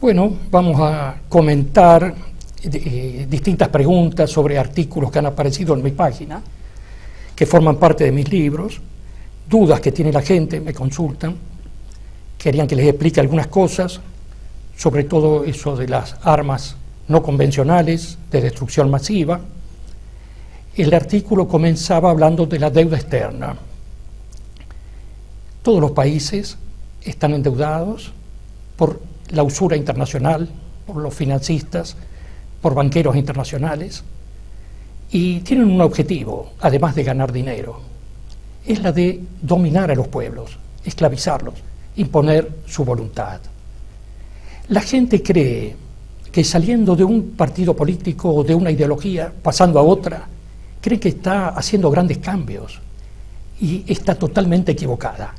Bueno, vamos a comentar distintas preguntas sobre artículos que han aparecido en mi página, que forman parte de mis libros, dudas que tiene la gente, me consultan, querían que les explique algunas cosas, sobre todo eso de las armas no convencionales de destrucción masiva. El artículo comenzaba hablando de la deuda externa. Todos los países están endeudados por la usura internacional, por los financistas, por banqueros internacionales, y tienen un objetivo, además de ganar dinero, es la de dominar a los pueblos, esclavizarlos, imponer su voluntad. La gente cree que saliendo de un partido político o de una ideología, pasando a otra, cree que está haciendo grandes cambios, y está totalmente equivocada.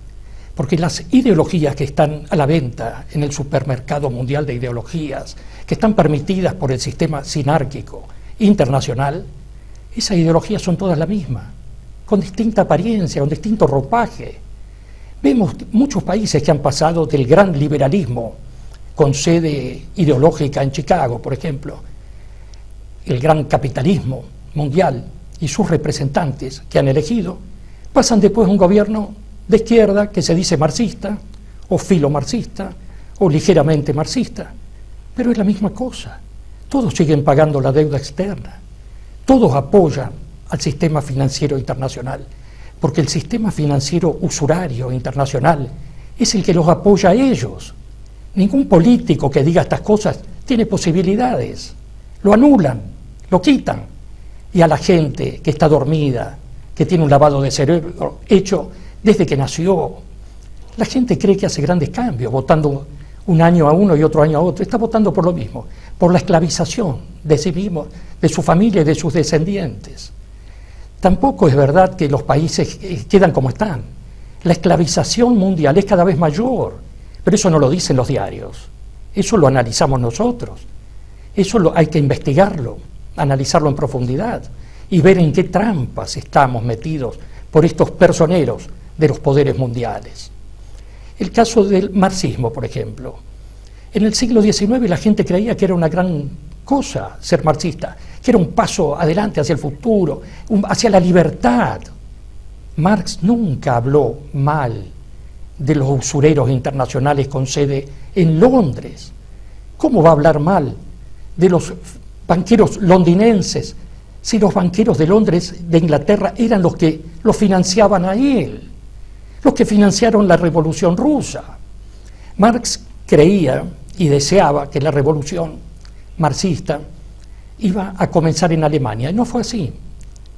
Porque las ideologías que están a la venta en el supermercado mundial de ideologías, que están permitidas por el sistema sinárquico internacional, esas ideologías son todas la misma, con distinta apariencia, con distinto ropaje. Vemos muchos países que han pasado del gran liberalismo, con sede ideológica en Chicago, por ejemplo, el gran capitalismo mundial y sus representantes que han elegido, pasan después a un gobierno de izquierda que se dice marxista, o filomarxista, o ligeramente marxista, pero es la misma cosa. Todos siguen pagando la deuda externa, todos apoyan al sistema financiero internacional, porque el sistema financiero usurario internacional es el que los apoya a ellos. Ningún político que diga estas cosas tiene posibilidades, lo anulan, lo quitan, y a la gente que está dormida, que tiene un lavado de cerebro hecho desde que nació. La gente cree que hace grandes cambios, votando un año a uno y otro año a otro. Está votando por lo mismo, por la esclavización de sí mismo, de su familia y de sus descendientes. Tampoco es verdad que los países quedan como están. La esclavización mundial es cada vez mayor, pero eso no lo dicen los diarios. Eso lo analizamos nosotros. Eso hay que investigarlo, analizarlo en profundidad y ver en qué trampas estamos metidos por estos personeros de los poderes mundiales. El caso del marxismo, por ejemplo. En el siglo XIX la gente creía que era una gran cosa ser marxista, que era un paso adelante hacia el futuro, hacia la libertad. Marx nunca habló mal de los usureros internacionales con sede en Londres. ¿Cómo va a hablar mal de los banqueros londinenses si los banqueros de Londres, de Inglaterra, eran los que lo financiaban a él? Los que financiaron la Revolución Rusa. Marx creía y deseaba que la revolución marxista iba a comenzar en Alemania, y no fue así.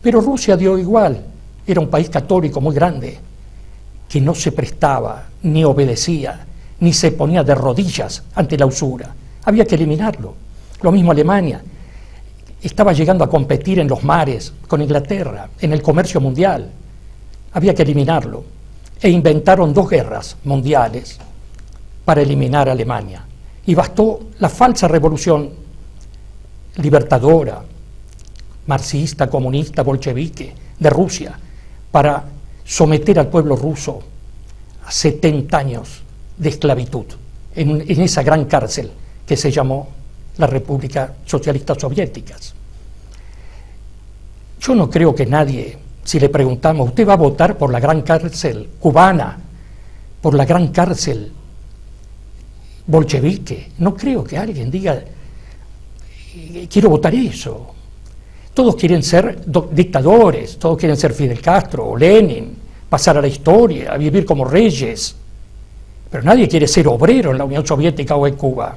Pero Rusia dio igual, era un país católico muy grande, que no se prestaba, ni obedecía, ni se ponía de rodillas ante la usura. Había que eliminarlo. Lo mismo Alemania. Estaba llegando a competir en los mares con Inglaterra, en el comercio mundial. Había que eliminarlo. E inventaron 2 guerras mundiales para eliminar a Alemania. Y bastó la falsa revolución libertadora, marxista, comunista, bolchevique, de Rusia, para someter al pueblo ruso a 70 años de esclavitud en esa gran cárcel que se llamó la República Socialista Soviéticas. Yo no creo que nadie, si le preguntamos, ¿usted va a votar por la gran cárcel cubana, por la gran cárcel bolchevique? No creo que alguien diga, quiero votar eso. Todos quieren ser dictadores, todos quieren ser Fidel Castro o Lenin, pasar a la historia, a vivir como reyes. Pero nadie quiere ser obrero en la Unión Soviética o en Cuba.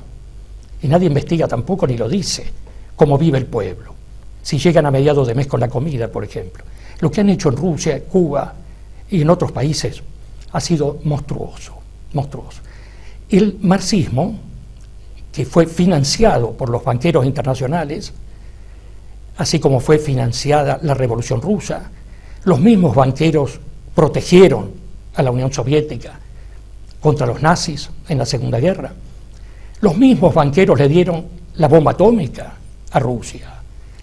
Y nadie investiga tampoco ni lo dice, cómo vive el pueblo. Si llegan a mediados de mes con la comida, por ejemplo. Lo que han hecho en Rusia, Cuba y en otros países ha sido monstruoso, monstruoso. El marxismo, que fue financiado por los banqueros internacionales, así como fue financiada la Revolución Rusa, los mismos banqueros protegieron a la Unión Soviética contra los nazis en la Segunda Guerra. Los mismos banqueros le dieron la bomba atómica a Rusia.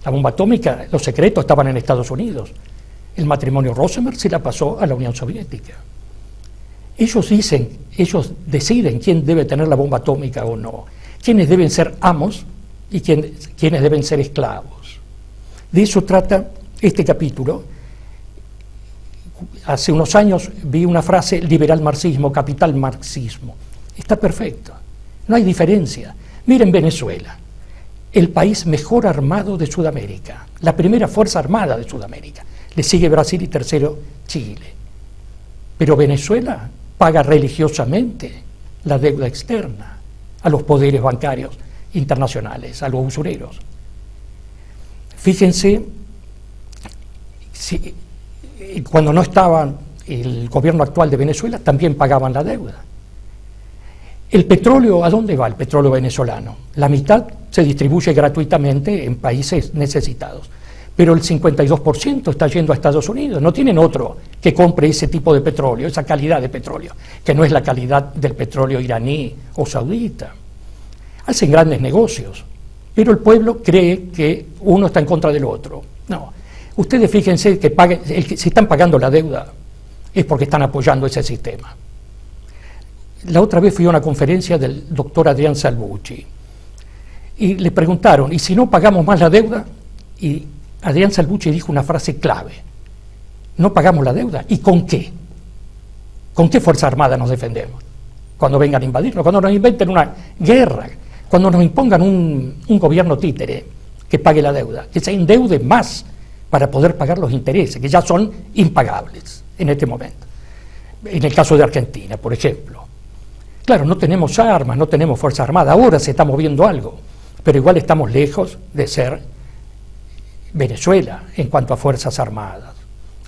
La bomba atómica, los secretos estaban en Estados Unidos. El matrimonio Rosenberg se la pasó a la Unión Soviética. Ellos deciden quién debe tener la bomba atómica o no. quiénes deben ser amos y quiénes deben ser esclavos. De eso trata este capítulo. Hace unos años vi una frase: liberal marxismo, capital marxismo. Está perfecto, no hay diferencia. Miren Venezuela, el país mejor armado de Sudamérica, la primera fuerza armada de Sudamérica. Le sigue Brasil y tercero Chile. Pero Venezuela paga religiosamente la deuda externa a los poderes bancarios internacionales, a los usureros. Fíjense, cuando no estaba el gobierno actual de Venezuela, también pagaban la deuda. ¿El petróleo, a dónde va el petróleo venezolano? La mitad se distribuye gratuitamente en países necesitados, pero el 52% está yendo a Estados Unidos. No tienen otro que compre ese tipo de petróleo, esa calidad de petróleo, que no es la calidad del petróleo iraní o saudita. Hacen grandes negocios, pero el pueblo cree que uno está en contra del otro. No, ustedes fíjense que si están pagando la deuda es porque están apoyando ese sistema. La otra vez fui a una conferencia del doctor Adrián Salvucci y le preguntaron: ¿y si no pagamos más la deuda? Y Adrián Salvucci dijo una frase clave: no pagamos la deuda. ¿Y con qué? ¿Con qué Fuerza Armada nos defendemos? Cuando vengan a invadirnos, cuando nos inventen una guerra, cuando nos impongan un gobierno títere que pague la deuda, que se endeude más para poder pagar los intereses, que ya son impagables en este momento. En el caso de Argentina, por ejemplo. Claro, no tenemos armas, no tenemos Fuerza Armada, ahora se está moviendo algo, pero igual estamos lejos de ser Venezuela en cuanto a Fuerzas Armadas,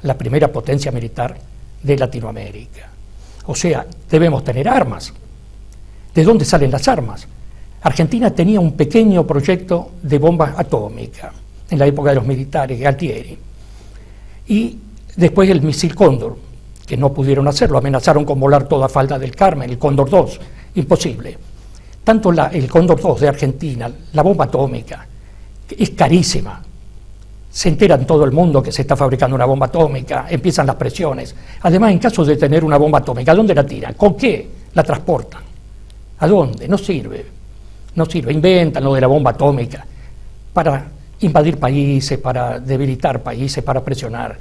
la primera potencia militar de Latinoamérica. O sea, debemos tener armas. ¿De dónde salen las armas? Argentina tenía un pequeño proyecto de bomba atómica en la época de los militares, Galtieri, y después el misil Cóndor, que no pudieron hacerlo, amenazaron con volar toda falda del Carmen, el Cóndor 2, imposible. Tanto el Cóndor 2 de Argentina, la bomba atómica, es carísima. Se entera en todo el mundo que se está fabricando una bomba atómica, empiezan las presiones. Además, en caso de tener una bomba atómica, ¿a dónde la tiran? ¿Con qué la transportan? ¿A dónde? No sirve. No sirve. Inventan lo de la bomba atómica para invadir países, para debilitar países, para presionar.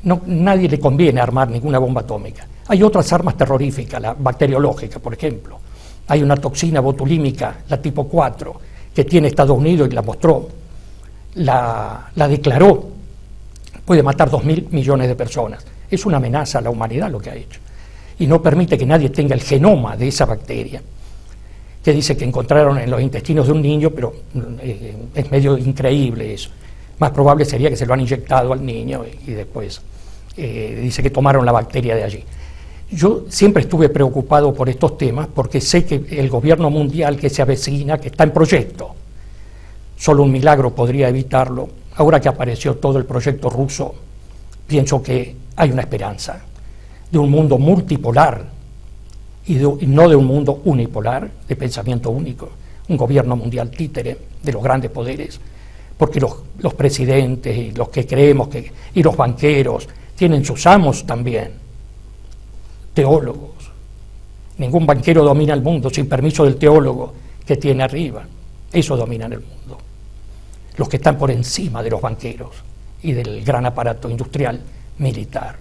No, nadie le conviene armar ninguna bomba atómica. Hay otras armas terroríficas, la bacteriológica, por ejemplo. Hay una toxina botulímica, la tipo 4, que tiene Estados Unidos y la mostró. La declaró, puede matar 2.000 millones de personas. Es una amenaza a la humanidad lo que ha hecho. Y no permite que nadie tenga el genoma de esa bacteria, que dice que encontraron en los intestinos de un niño, pero es medio increíble eso. Más probable sería que se lo han inyectado al niño y después dice que tomaron la bacteria de allí. Yo siempre estuve preocupado por estos temas porque sé que el gobierno mundial que se avecina, que está en proyecto, solo un milagro podría evitarlo. Ahora que apareció todo el proyecto ruso, pienso que hay una esperanza de un mundo multipolar y no de un mundo unipolar, de pensamiento único, un gobierno mundial títere de los grandes poderes, porque los presidentes y los que creemos y los banqueros tienen sus amos también, teólogos. Ningún banquero domina el mundo sin permiso del teólogo que tiene arriba. Eso domina el mundo. Los que están por encima de los banqueros y del gran aparato industrial militar.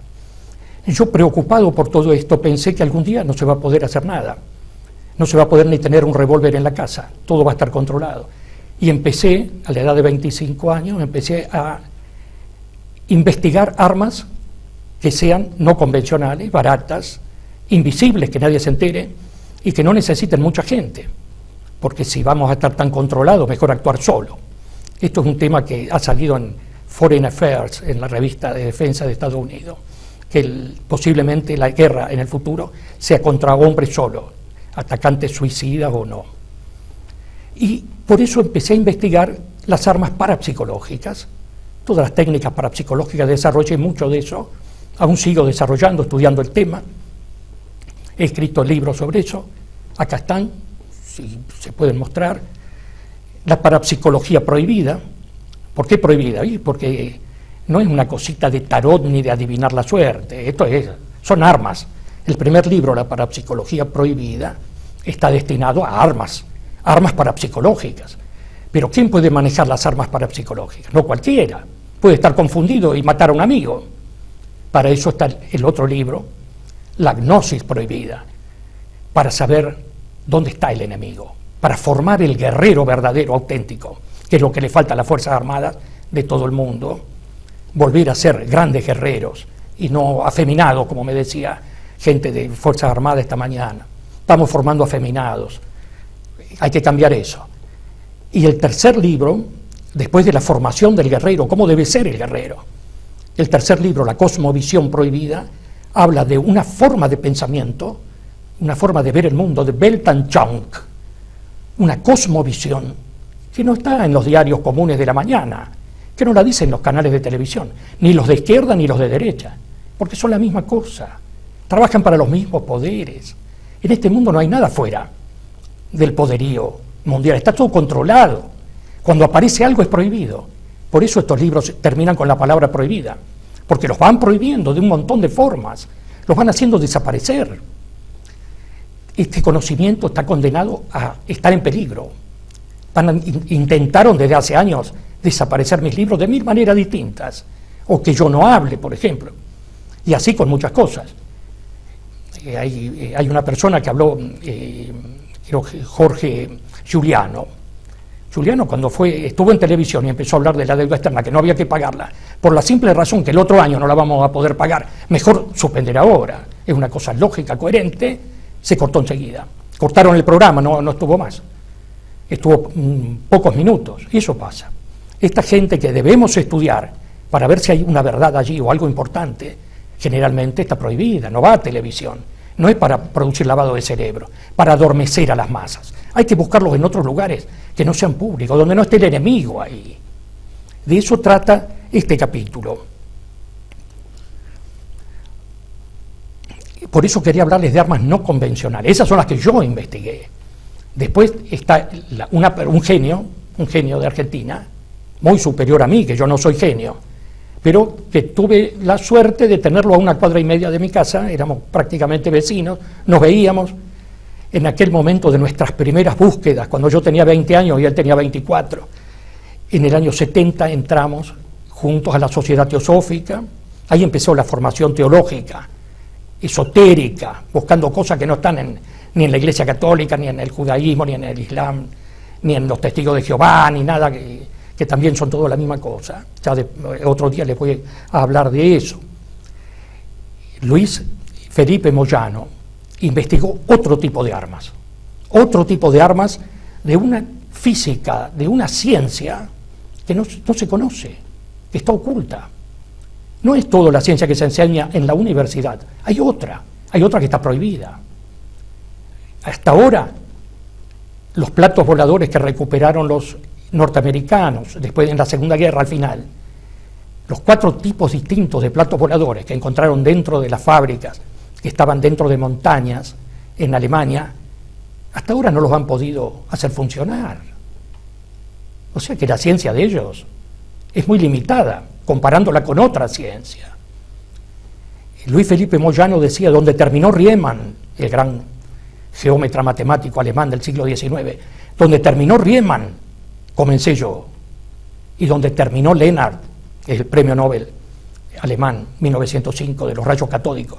Yo, preocupado por todo esto, pensé que algún día no se va a poder hacer nada. No se va a poder ni tener un revólver en la casa. Todo va a estar controlado. Y empecé, a la edad de 25 años, empecé a investigar armas que sean no convencionales, baratas, invisibles, que nadie se entere y que no necesiten mucha gente. Porque si vamos a estar tan controlados, mejor actuar solo. Esto es un tema que ha salido en Foreign Affairs, en la revista de defensa de Estados Unidos, que posiblemente la guerra en el futuro sea contra hombres solos, atacantes suicidas o no. Y por eso empecé a investigar las armas parapsicológicas, todas las técnicas parapsicológicas, desarrollé mucho de eso, aún sigo desarrollando, estudiando el tema, he escrito libros sobre eso, acá están, si se pueden mostrar. La parapsicología prohibida. ¿Por qué prohibida? Porque no es una cosita de tarot ni de adivinar la suerte, son armas. El primer libro, La parapsicología prohibida, está destinado a armas armas parapsicológicas. Pero ¿quién puede manejar las armas parapsicológicas? No cualquiera. Puede estar confundido y matar a un amigo. Para eso está el otro libro, La Gnosis Prohibida, para saber dónde está el enemigo, para formar el guerrero verdadero, auténtico, que es lo que le falta a las Fuerzas Armadas de todo el mundo, volver a ser grandes guerreros y no afeminados, como me decía gente de Fuerzas Armadas esta mañana. Estamos formando afeminados, hay que cambiar eso. Y el tercer libro, después de la formación del guerrero, ¿cómo debe ser el guerrero? El tercer libro, La Cosmovisión Prohibida, habla de una forma de pensamiento, una forma de ver el mundo, de Weltanschauung, una cosmovisión que no está en los diarios comunes de la mañana, que no la dicen los canales de televisión, ni los de izquierda ni los de derecha, porque son la misma cosa, trabajan para los mismos poderes. En este mundo no hay nada fuera del poderío mundial, está todo controlado. Cuando aparece algo es prohibido. Por eso estos libros terminan con la palabra prohibida, porque los van prohibiendo de un montón de formas, los van haciendo desaparecer. Este conocimiento está condenado a estar en peligro. Intentaron desde hace años desaparecer mis libros de 1000 maneras distintas, o que yo no hable, por ejemplo, y así con muchas cosas. Hay una persona que habló, creo que Jorge Giuliano. Giuliano, cuando estuvo en televisión y empezó a hablar de la deuda externa, que no había que pagarla, por la simple razón que el otro año no la vamos a poder pagar, mejor suspender ahora. Es una cosa lógica, coherente, se cortó enseguida. Cortaron el programa, no estuvo más. Estuvo pocos minutos, y eso pasa. Esta gente que debemos estudiar para ver si hay una verdad allí o algo importante, generalmente está prohibida, no va a televisión. No es para producir lavado de cerebro, para adormecer a las masas. Hay que buscarlos en otros lugares que no sean públicos, donde no esté el enemigo ahí. De eso trata este capítulo. Por eso quería hablarles de armas no convencionales. Esas son las que yo investigué. Después está un genio de Argentina, muy superior a mí, que yo no soy genio, pero que tuve la suerte de tenerlo a 1,5 cuadras de mi casa, éramos prácticamente vecinos, nos veíamos en aquel momento de nuestras primeras búsquedas, cuando yo tenía 20 años y él tenía 24. En el año 70 entramos juntos a la Sociedad Teosófica, ahí empezó la formación teológica, esotérica, buscando cosas que no están ni en la Iglesia Católica, ni en el judaísmo, ni en el Islam, ni en los testigos de Jehová, ni nada que también son todo la misma cosa. Ya otro día les voy a hablar de eso. Luis Felipe Moyano investigó otro tipo de armas de una física, de una ciencia que no se conoce, que está oculta. No es toda la ciencia que se enseña en la universidad, hay otra que está prohibida. Hasta ahora, los platos voladores que recuperaron los norteamericanos, después en la Segunda Guerra al final, los 4 tipos distintos de platos voladores que encontraron dentro de las fábricas, que estaban dentro de montañas en Alemania, hasta ahora no los han podido hacer funcionar. O sea que la ciencia de ellos es muy limitada, comparándola con otra ciencia. Luis Felipe Moyano decía, donde terminó Riemann, el gran geómetra matemático alemán del siglo XIX, donde terminó Riemann, comencé yo, y donde terminó Lennart, el premio Nobel alemán, 1905, de los rayos catódicos,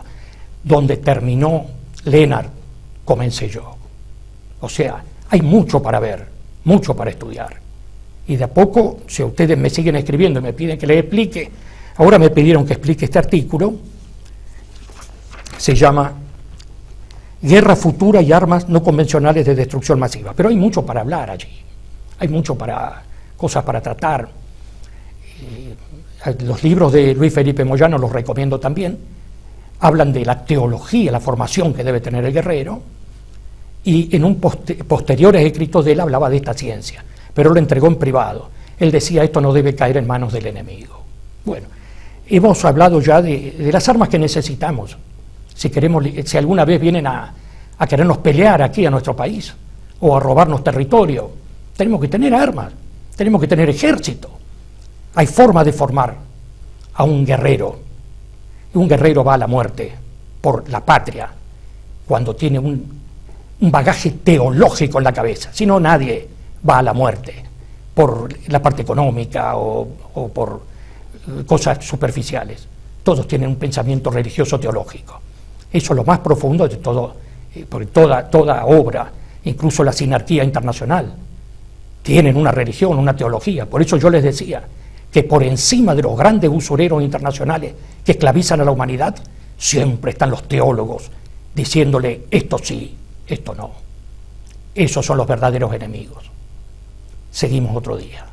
donde terminó Lennart, comencé yo. O sea, hay mucho para ver, mucho para estudiar. Y de a poco, si ustedes me siguen escribiendo y me piden que les explique, ahora me pidieron que explique este artículo, se llama Guerra futura y armas no convencionales de destrucción masiva. Pero hay mucho para hablar allí, hay mucho cosas para tratar. Los libros de Luis Felipe Moyano los recomiendo también, hablan de la teología, la formación que debe tener el guerrero, y en posteriores escritos de él hablaba de esta ciencia, pero lo entregó en privado. Él decía, esto no debe caer en manos del enemigo. Bueno, hemos hablado ya de las armas que necesitamos, si alguna vez vienen a querernos pelear aquí a nuestro país, o a robarnos territorio, tenemos que tener armas, tenemos que tener ejército. Hay forma de formar a un guerrero. Un guerrero va a la muerte por la patria cuando tiene un bagaje teológico en la cabeza, si no nadie va a la muerte por la parte económica o por cosas superficiales. Todos tienen un pensamiento religioso teológico. Eso es lo más profundo de todo, porque toda obra, incluso la sinarquía internacional, tienen una religión, una teología. Por eso yo les decía que por encima de los grandes usureros internacionales que esclavizan a la humanidad, siempre están los teólogos diciéndole esto sí, esto no. Esos son los verdaderos enemigos. Seguimos otro día.